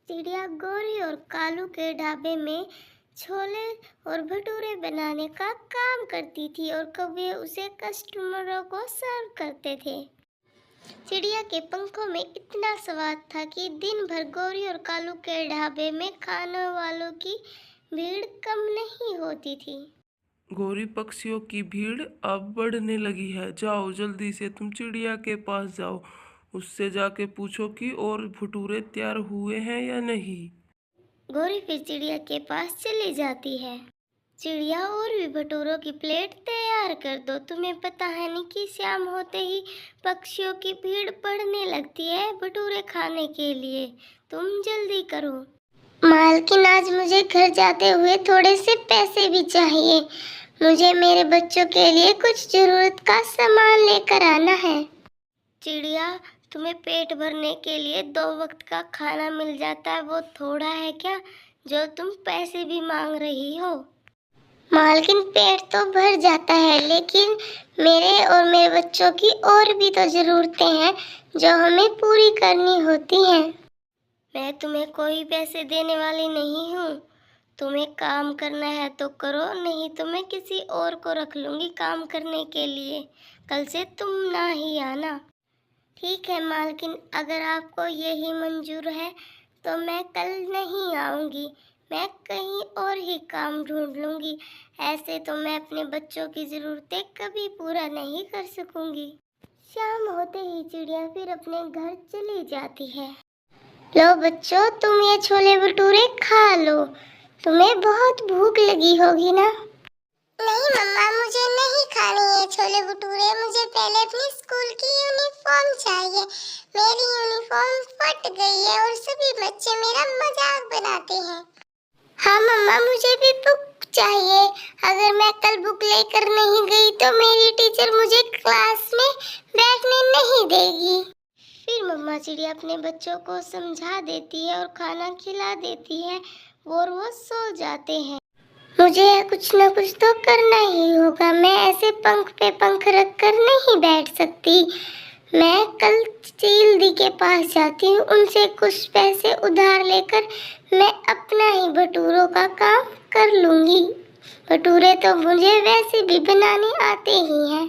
चिड़िया गौरी और कालू के ढाबे में छोले और भटूरे बनाने का काम करती थी और कभी उसे कस्टमरों को सर्व करते थे। चिड़िया के पंखों में इतना स्वाद था कि दिन भर गौरी और कालू के ढाबे में खाने वालों की भीड़ कम नहीं होती थी। गौरी, पक्षियों की भीड़ अब बढ़ने लगी है। जाओ जल्दी से, तुम चिड़िया के पास जाओ, उससे जाके पूछो कि और भटूरे तैयार हुए हैं या नहीं। गौरी फिर चिड़िया के पास चली जाती है। चिड़िया, और भी भटूरों की प्लेट तैयार कर दो। तुम्हें पता है नहीं कि शाम होते ही पक्षियों की भीड़ बढ़ने लगती है भटूरे खाने के लिए। तुम जल्दी करो। मालकिन, आज मुझे घर जाते हुए थोड़े से पैसे भी चाहिए। मुझे मेरे बच्चों के लिए कुछ जरूरत का सामान लेकर आना है। चिड़िया, तुम्हें पेट भरने के लिए 2 वक्त का खाना मिल जाता है, वो थोड़ा है क्या जो तुम पैसे भी मांग रही हो? मालकिन, पेट तो भर जाता है, लेकिन मेरे और मेरे बच्चों की और भी तो जरूरतें हैं जो हमें पूरी करनी होती हैं। मैं तुम्हें कोई पैसे देने वाली नहीं हूँ। तुम्हें काम करना है तो करो, नहीं तो मैं किसी और को रख लूंगी काम करने के लिए। कल से तुम ना ही आना। ठीक है मालकिन, अगर आपको यही मंजूर है तो मैं कल नहीं आऊंगी। मैं कहीं और ही काम ढूंढ लूंगी। ऐसे तो मैं अपने बच्चों की जरूरतें कभी पूरा नहीं कर सकूंगी। शाम होते ही चिड़िया फिर अपने घर चली जाती है। लो बच्चों, तुम ये छोले भटूरे खा लो। तुम्हें बहुत भूख लगी होगी ना? नहीं मम्मा, मुझे नहीं खानी है छोले भटूरे। मुझे पहले अपनी स्कूल की यूनिफॉर्म चाहिए। मेरी यूनिफॉर्म फट गई है और सभी बच्चे मेरा मजाक बनाते हैं। हाँ मम्मा, मुझे भी बुक चाहिए। अगर मैं कल बुक लेकर नहीं गई तो मेरी टीचर मुझे क्लास में बैठने नहीं देगी। फिर मम्मा चिड़िया अपने बच्चों को समझा देती है और खाना खिला देती है और वो सो जाते हैं। मुझे कुछ न कुछ तो करना ही होगा। मैं ऐसे पंख पे पंख रख कर नहीं बैठ सकती। मैं कल चील दी के पास जाती हूँ, उनसे कुछ पैसे उधार लेकर मैं अपना ही भटूरों का काम कर लूंगी। भटूरे तो मुझे वैसे भी बनाने आते ही हैं।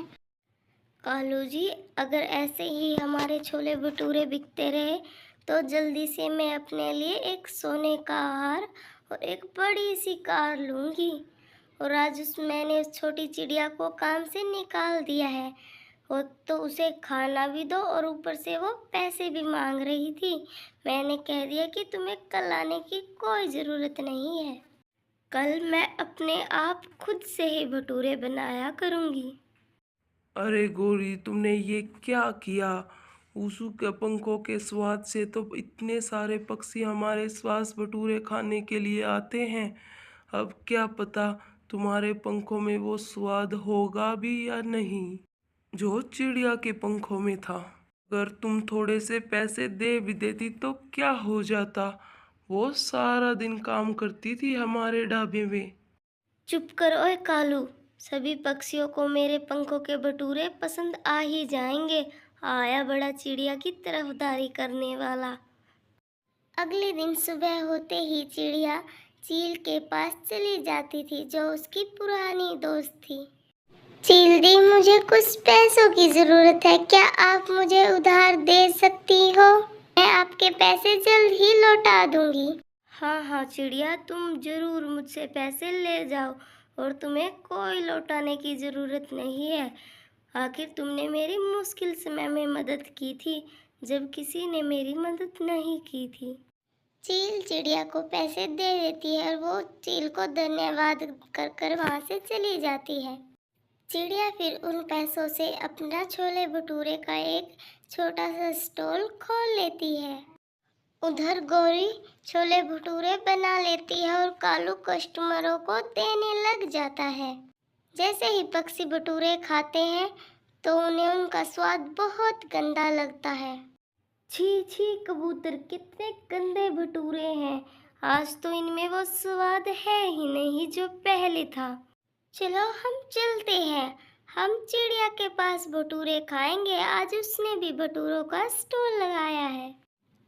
कालू जी, अगर ऐसे ही हमारे छोले भटूरे बिकते रहे तो जल्दी से मैं अपने लिए एक सोने का हार और एक बड़ी सी कार लूंगी। और आज मैंने उस छोटी चिड़िया को काम से निकाल दिया है। वो तो उसे खाना भी दो और ऊपर से वो पैसे भी मांग रही थी। मैंने कह दिया कि तुम्हें कल आने की कोई ज़रूरत नहीं है। कल मैं अपने आप खुद से ही भटूरे बनाया करूँगी। अरे गौरी, तुमने ये क्या किया? उसू के पंखों के स्वाद से तो इतने सारे पक्षी हमारे स्वाद भटूरे खाने के लिए आते हैं। अब क्या पता तुम्हारे पंखों में वो स्वाद होगा भी या नहीं जो चिड़िया के पंखों में था। अगर तुम थोड़े से पैसे दे भी देती तो क्या हो जाता? वो सारा दिन काम करती थी हमारे ढाबे में। चुप करो ओए कालू। सभी पक्षियों को मेरे पंखों के भटूरे पसंद आ ही जाएंगे। आया बड़ा चिड़िया की तरफदारी करने वाला। अगले दिन सुबह होते ही चिड़िया चील के पास चली जाती थी जो उसकी पुरानी दोस्त थी। चील दी, मुझे कुछ पैसों की जरूरत है। क्या आप मुझे उधार दे सकती हो? मैं आपके पैसे जल्द ही लौटा दूंगी। हाँ हाँ चिड़िया, तुम जरूर मुझसे पैसे ले जाओ और तुम्हें कोई लौटाने की ज़रूरत नहीं है। आखिर तुमने मेरी मुश्किल समय में मदद की थी जब किसी ने मेरी मदद नहीं की थी। चील चिड़िया को पैसे दे देती है और वो चील को धन्यवाद कर कर वहाँ से चली जाती है। चिड़िया फिर उन पैसों से अपना छोले भटूरे का एक छोटा सा स्टॉल खोल लेती है। उधर गौरी छोले भटूरे बना लेती है और कालू कस्टमरों को देने लग जाता है। जैसे ही पक्षी भटूरे खाते हैं तो उन्हें उनका स्वाद बहुत गंदा लगता है। छी छी कबूतर, कितने गंदे भटूरे हैं। आज तो इनमें वो स्वाद है ही नहीं जो पहले था। चलो हम चलते हैं। हम चिड़िया के पास भटूरे खाएंगे। आज उसने भी भटूरों का स्टॉल लगाया है।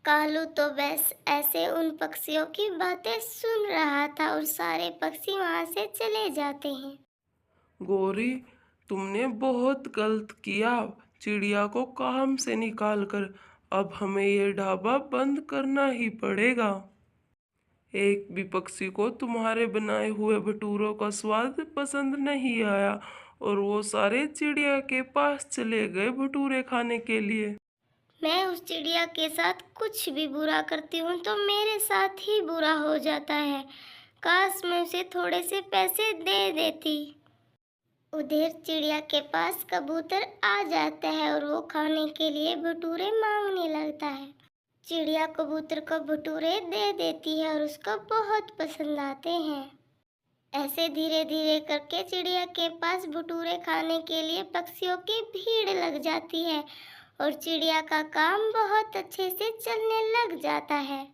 कालू तो बस ऐसे उन पक्षियों की बातें सुन रहा था और सारे पक्षी वहां से चले जाते हैं। गौरी, तुमने बहुत गलत किया चिड़िया को काम से निकाल कर। अब हमें ये ढाबा बंद करना ही पड़ेगा। एक भी पक्षी को तुम्हारे बनाए हुए भटूरों का स्वाद पसंद नहीं आया और वो सारे चिड़िया के पास चले गए भटूरे खाने के लिए। मैं उस चिड़िया के साथ कुछ भी बुरा करती हूँ तो मेरे साथ ही बुरा हो जाता है। काश मैं उसे थोड़े से पैसे दे देती। उधर चिड़िया के पास कबूतर आ जाता है और वो खाने के लिए भटूरे मांगने लगता है। चिड़िया कबूतर को भटूरे दे देती है और उसको बहुत पसंद आते हैं। ऐसे धीरे धीरे करके चिड़िया के पास भटूरे खाने के लिए पक्षियों की भीड़ लग जाती है और चिड़िया का काम बहुत अच्छे से चलने लग जाता है।